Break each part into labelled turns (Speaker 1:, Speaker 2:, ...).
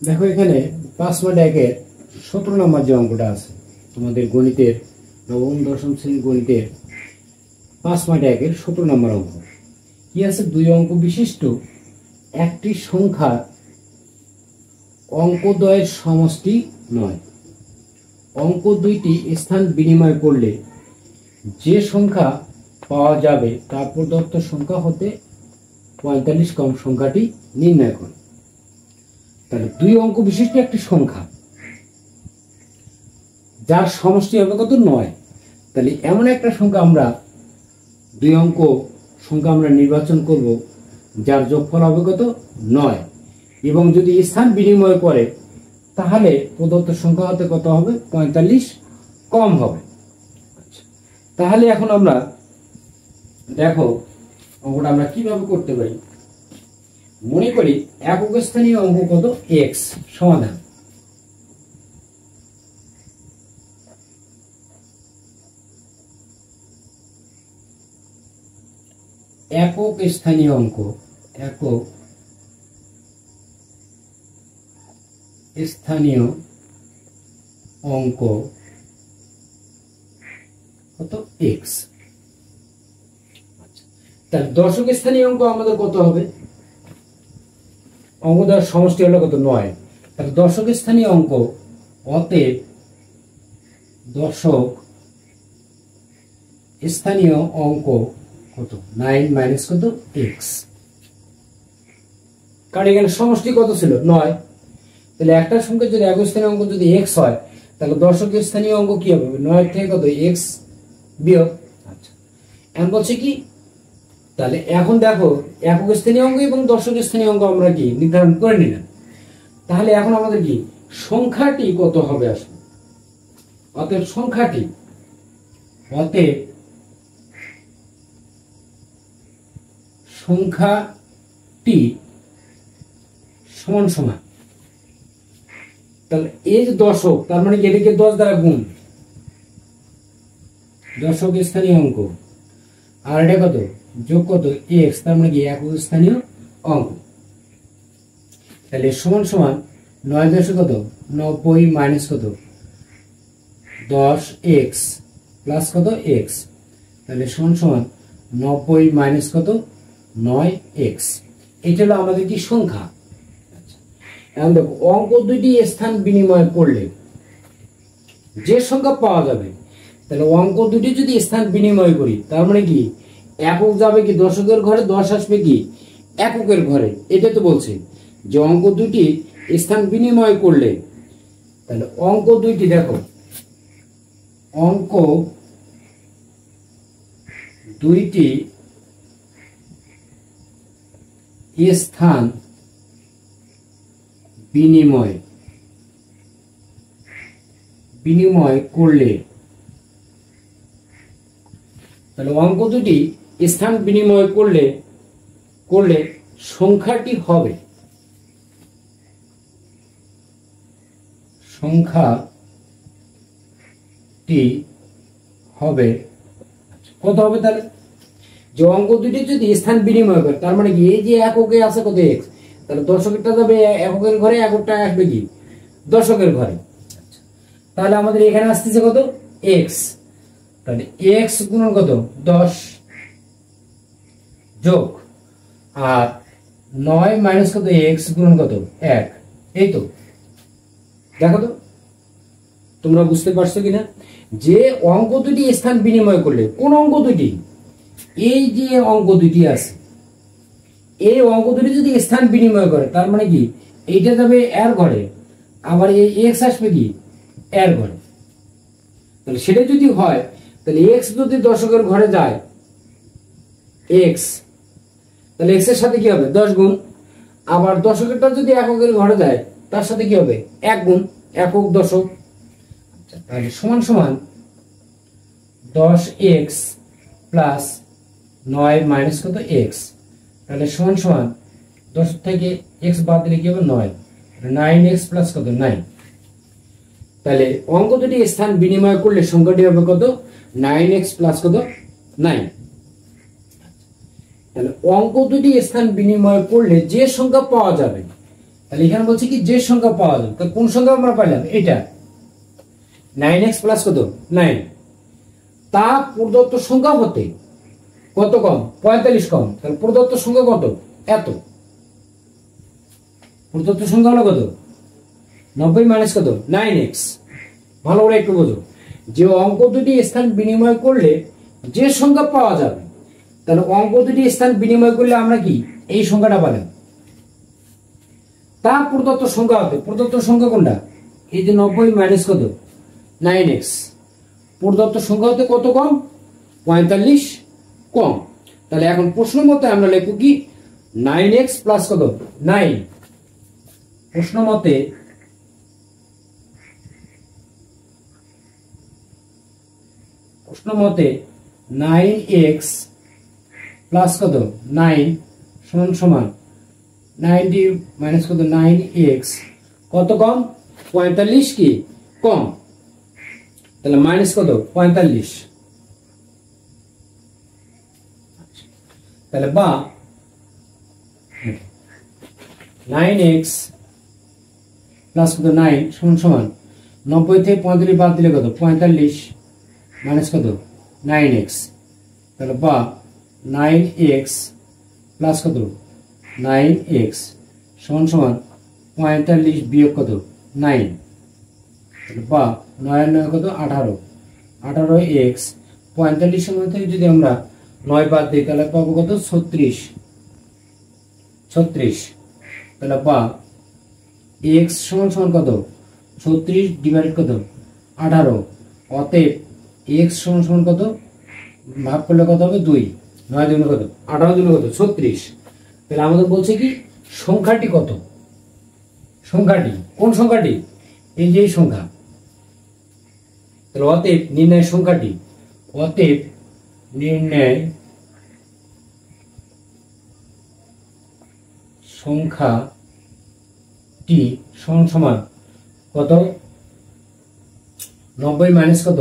Speaker 1: দেখো এখানে 5.1-এর 17 নম্বর যে অঙ্কটা আছে তোমাদের গণিতের নবম দশম শ্রেণীর গণিতের 5.1-এর 17 নম্বর অঙ্ক কি আছে, দুই অঙ্ক বিশিষ্ট একটি সংখ্যা অঙ্কদ্বয়ের সমষ্টি নয়। অঙ্ক দুইটি স্থান বিনিময় করলে যে সংখ্যা পাওয়া যাবে তা প্রদত্ত সংখ্যা হতে 45 কম সংখ্যাটি নির্ণয় করো। তাহলে দুই অঙ্ক বিশিষ্ট একটি সংখ্যা যার সমষ্টি হবে কত, 9। তাহলে এমন একটা সংখ্যা আমরা দুই অঙ্ক সংখ্যা আমরা নির্বাচন করব যার যোগফল হবে কত, 9, এবং যদি স্থান বিনিময় করে তাহলে প্রদত্ত সংখ্যা হতে কত হবে, 45 কম হবে। তাহলে এখন আমরা দেখো অঙ্কটা আমরা কিভাবে করতে পারি। মনে করি একক স্থানীয় অঙ্ক কত, x। সমাধান একক স্থানীয় অঙ্ক, একক স্থানীয় অঙ্ক কত, x। তাহলে দশক স্থানীয় অঙ্ক আমাদের কত হবে, অঙ্কটার সমষ্টি হলো কত, 9। তাহলে দশক স্থানীয় অঙ্ক অতএব দশক স্থানীয় অঙ্ক কত, 9 মাইনাস কত, x। কারণ এখানে সমষ্টি কত ছিল, 9। তাহলে একটা সংখ্যা যদি একক স্থানীয় অঙ্ক যদি x হয় তাহলে দশক স্থানীয় অঙ্ক কি হবে, 9 থেকে কত, x বিয়োগ। আচ্ছা, এখন বলছে কি, তাহলে এখন দেখো একক স্থানীয় অঙ্ক এবং দশক স্থানীয় অঙ্ক আমরা কি নির্ধারণ করে নিলাম। তাহলে এখন আমাদের কি সংখ্যাটি কত হবে আসলে, অতএব সংখ্যাটি, অতএব সংখ্যাটি সমান সমান, তাহলে এই যে দশক তার মানে কি এটাকে 10 দ্বারা গুণ, দশক স্থানীয় অঙ্ক, আর এটা কত যোগ কত, x, তার মানে কি একক স্থানীয় অঙ্ক। তাহলে সমান সমান 9 10 কত, 90 মাইনাস কত, 10x প্লাস কত, x। তাহলে সমান সমান 90 মাইনাস কত, 9x। এটা হলো আমাদের কি সংখ্যা। এখন দেখো অঙ্ক দুইটি স্থান বিনিময় করলে যে সংখ্যা পাওয়া যাবে, তাহলে অঙ্ক দুটি যদি স্থান বিনিময় করি তার মানে কি একক যাবে কি দশকের ঘরে, 10 আসবে কি এককের ঘরে। এটা তো বলছে যে অঙ্ক দুটি স্থান বিনিময় করলে, তাহলে অঙ্ক দুইটি দেখো, অঙ্ক দুইটি স্থান বিনিময় করলে, তাহলে অঙ্ক দুটি স্থান বিনিময় করলে সংখ্যাটি হবে, কত হবে, তাহলে যে অঙ্ক দুটি যদি স্থান বিনিময় করে তার মানে কি এই যে এককে আছে কত, x, তাহলে দশকেরটা যাবে এককের ঘরে, এককটা আসবে কি দশকের ঘরে। তাহলে আমাদের এখানে আসতেছে কত, x। তাহলে x গুণন কত, 10 যোগ আর 9 মাইনাস কত, x গুণন কত, 1। এই তো দেখো তো তোমরা বুঝতে পারছো কিনা, যে অঙ্ক দুটি স্থান বিনিময় করলে, কোন অঙ্ক দুটি, এই যে অঙ্ক দুটি আছে এই অঙ্ক দুটি যদি স্থান বিনিময় করে তার মানে কি এইটা যাবে এর ঘরে, আবার এই x আসবে কি এর ঘরে। তাহলে সেটা যদি হয় তাহলে x যদি দশকের ঘরে যায় x, তাহলে x এর সাথে কি হবে 10 গুণ, আবার দশকেরটা যদি এককের ঘরে যায় তার সাথে কি হবে 1 গুণ, একক দশক। তাহলে সমান সমান 10x প্লাস 9 মাইনাস কত, x। তাহলে সমান সমান 10 থেকে x বাদ দিলে কি হবে 9, 9x প্লাস কত, 9। তাহলে অঙ্ক দুটি স্থান বিনিময় করলে সংখ্যাটি হবে কত, 9x প্লাস কত, 9। তাহলে অঙ্ক দুটি স্থান বিনিময় করলে যে সংখ্যা পাওয়া যাবে তাহলে এখানে বলছি কি যে সংখ্যা পাওয়া যাবে, তো কোন সংখ্যা আমরা পাইলাম এটা 9x প্লাস কত 9, তা প্রদত্ত সংখ্যা হতে কত কম 45 কম। তাহলে প্রদত্ত সংখ্যা কত এত, প্রদত্ত সংখ্যা হলো কত 90 মাইনাস কত 9x। ভালো করে একটু বোঝো, যে অঙ্ক দুটি স্থান বিনিময় করলে যে সংখ্যা পাওয়া যাবে, তাহলে অঙ্ক দুটি স্থান বিনিময় করলে আমরা কি এই সংখ্যাটা পেলাম, তা প্রদত্ত সংখ্যা হতে, প্রদত্ত সংখ্যা কোনটা এই যে 90 মাইনাস কত 9x, প্রদত্ত সংখ্যা হতে কত কম 45 কম। তাহলে এখন প্রশ্ন মতে আমরা লিখব কি 9x প্লাস কত 9, প্রশ্ন মতে 9x প্লাস কত 9 সমান সমান 90 মাইনাস কত 9x কত কম 45 কি কম। তাহলে মাইনাস কত 45, তাহলে বা 9x প্লাস কত 9 সমান সমান 90 থেকে 45 বাদ দিলে কত 45 মাইনাস কত 9x, তাহলে বা 9x প্লাস কত 9x সমান সমান 45 বিয়োগ কত 9, তাহলে বা 9 কত 18, 18x 45 সময় থেকে যদি আমরা 9 বাদ দিই তাহলে পাবো কত 36, তাহলে বা x সমান সমান কত 36 ডিভাইডেড কত 18, অতএব x সমান সমান কত ভাগ করলে কত হবে 2, 9 দুগুণে কত 18 দুগুণে কত 36। তাহলে আমাদের বলছে কি সংখ্যাটি কত, সংখ্যাটি কোন সংখ্যাটি এই যে সংখ্যা, তাহলে অতএব নির্ণয় সংখ্যাটি, অতএব নির্ণয় সংখ্যাটি সমান সমান কত 90 মাইনাস কত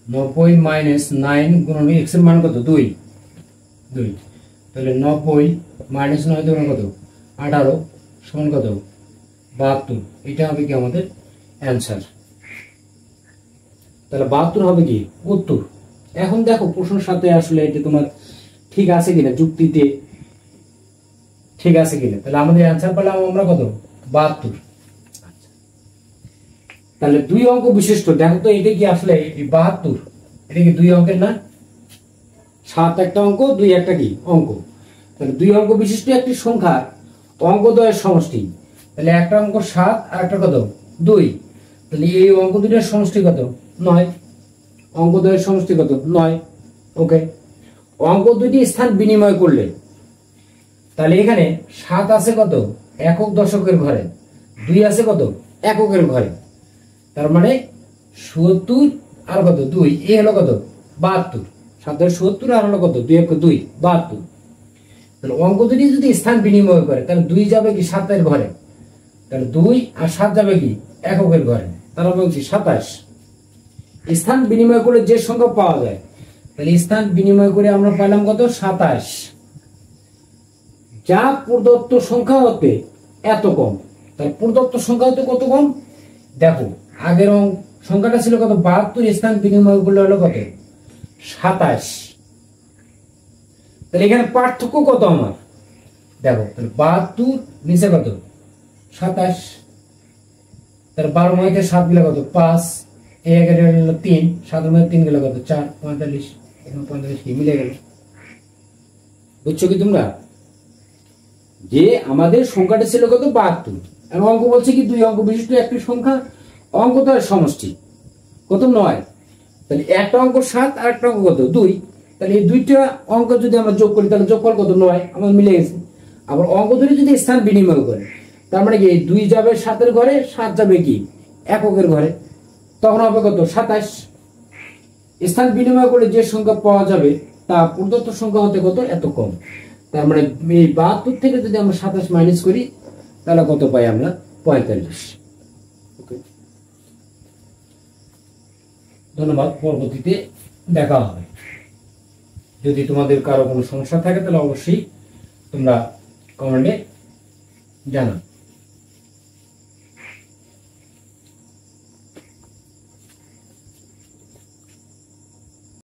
Speaker 1: 90 মাইনাস 9 গুণন x এর মান কত 2, তাহলে 90 মাইনাস 9 দুগুণ কত 18 সমান কত 72, এটা হবে কি আমাদের অ্যান্সার। তাহলে 72 হবে কি উত্তর। এখন দেখো প্রশ্নের সাথে আসলে এটা তোমার ঠিক আছে কিনা, যুক্তিতে ঠিক আছে কিনা। তাহলে আমাদের অ্যান্সার পেলাম আমরা কত 72। তাহলে 2 অঙ্ক বিশিষ্ট, দেখো তো এটা কি আসলে 72 এটা কি 2 অঙ্কের না, 7 একটা অঙ্ক 2 একটা কি অঙ্ক। তাহলে 2 অঙ্ক বিশিষ্ট একটি সংখ্যার অঙ্কদ্বয়ের সমষ্টি, তাহলে একটা অঙ্ক 7 আর একটা কত 2, তাহলে এই অঙ্ক দুটোর সমষ্টি কত 9, অঙ্কদ্বয়ের সমষ্টি কত 9। ওকে, অঙ্ক দুটি স্থান বিনিময় করলে, তাহলে এখানে 7 আছে কত একক দশকের ঘরে, 2 আছে কত এককের ঘরে, তার মানে 70 আর কত 2, এ হলো কত 72, 7 70 আর হলো কত 2 1 2 72। তাহলে অঙ্ক দুটি যদি স্থান বিনিময় করে তাহলে 2 যাবে কি 7 এর ঘরে, তাহলে 2 আর 7 যাবে কি এককের ঘরে, তার মানে হচ্ছে 27। স্থান বিনিময় করে যে সংখ্যা পাওয়া যায়, তাহলে স্থান বিনিময় করে আমরা পেলাম কত 27, যা প্রদত্ত সংখ্যা হতে এত কম। তাহলে প্রদত্ত সংখ্যা হতে কত কম, দেখো আগের সংখ্যাটা ছিল কত 72, স্থান বিনিময় করলে হলো কত 27। তাহলে এখানে পার্থক্য কত আমার, দেখো তাহলে 72 নিচে কত 27, তাহলে 12 মধ্যে 7 গেলে কত 5, 11 হলো 3, 7 মধ্যে 3 গেলে কত 4, 45, এখানে 45 কি মিলে গেল। বুঝছো কি তোমরা, যে আমাদের সংখ্যাটা ছিল কত 72, আর অঙ্ক বলছে কি 2 অঙ্ক বিশিষ্ট একটি সংখ্যা অঙ্কদ্বয়ের সমষ্টি কত 9, তাহলে একটা অঙ্ক 7 আর একটা অঙ্ক কত 2, তাহলে এই দুইটা অঙ্ক যদি আমরা যোগ করি তাহলে যোগফল কত 9, আমার মিলে গেছে। আবার অঙ্ক দুটি যদি স্থান বিনিময় করে, তার মানে কি 2 যাবে 7 এর ঘরে, 7 যাবে কি এককের ঘরে, তখন হবে কত 27। স্থান বিনিময় করে যে সংখ্যা পাওয়া যাবে তা প্রদত্ত সংখ্যা হতে কত এত কম। তার মানে এই 72 থেকে যদি আমরা 27 মাইনাস করি তাহলে কত পাই আমরা 45। ওকে, ধন্যবাদ, পরবর্তীতে দেখা হবে। যদি তোমাদের কারো কোনো সমস্যা থাকে তাহলে অবশ্যই তোমরা কমেন্টে জানো।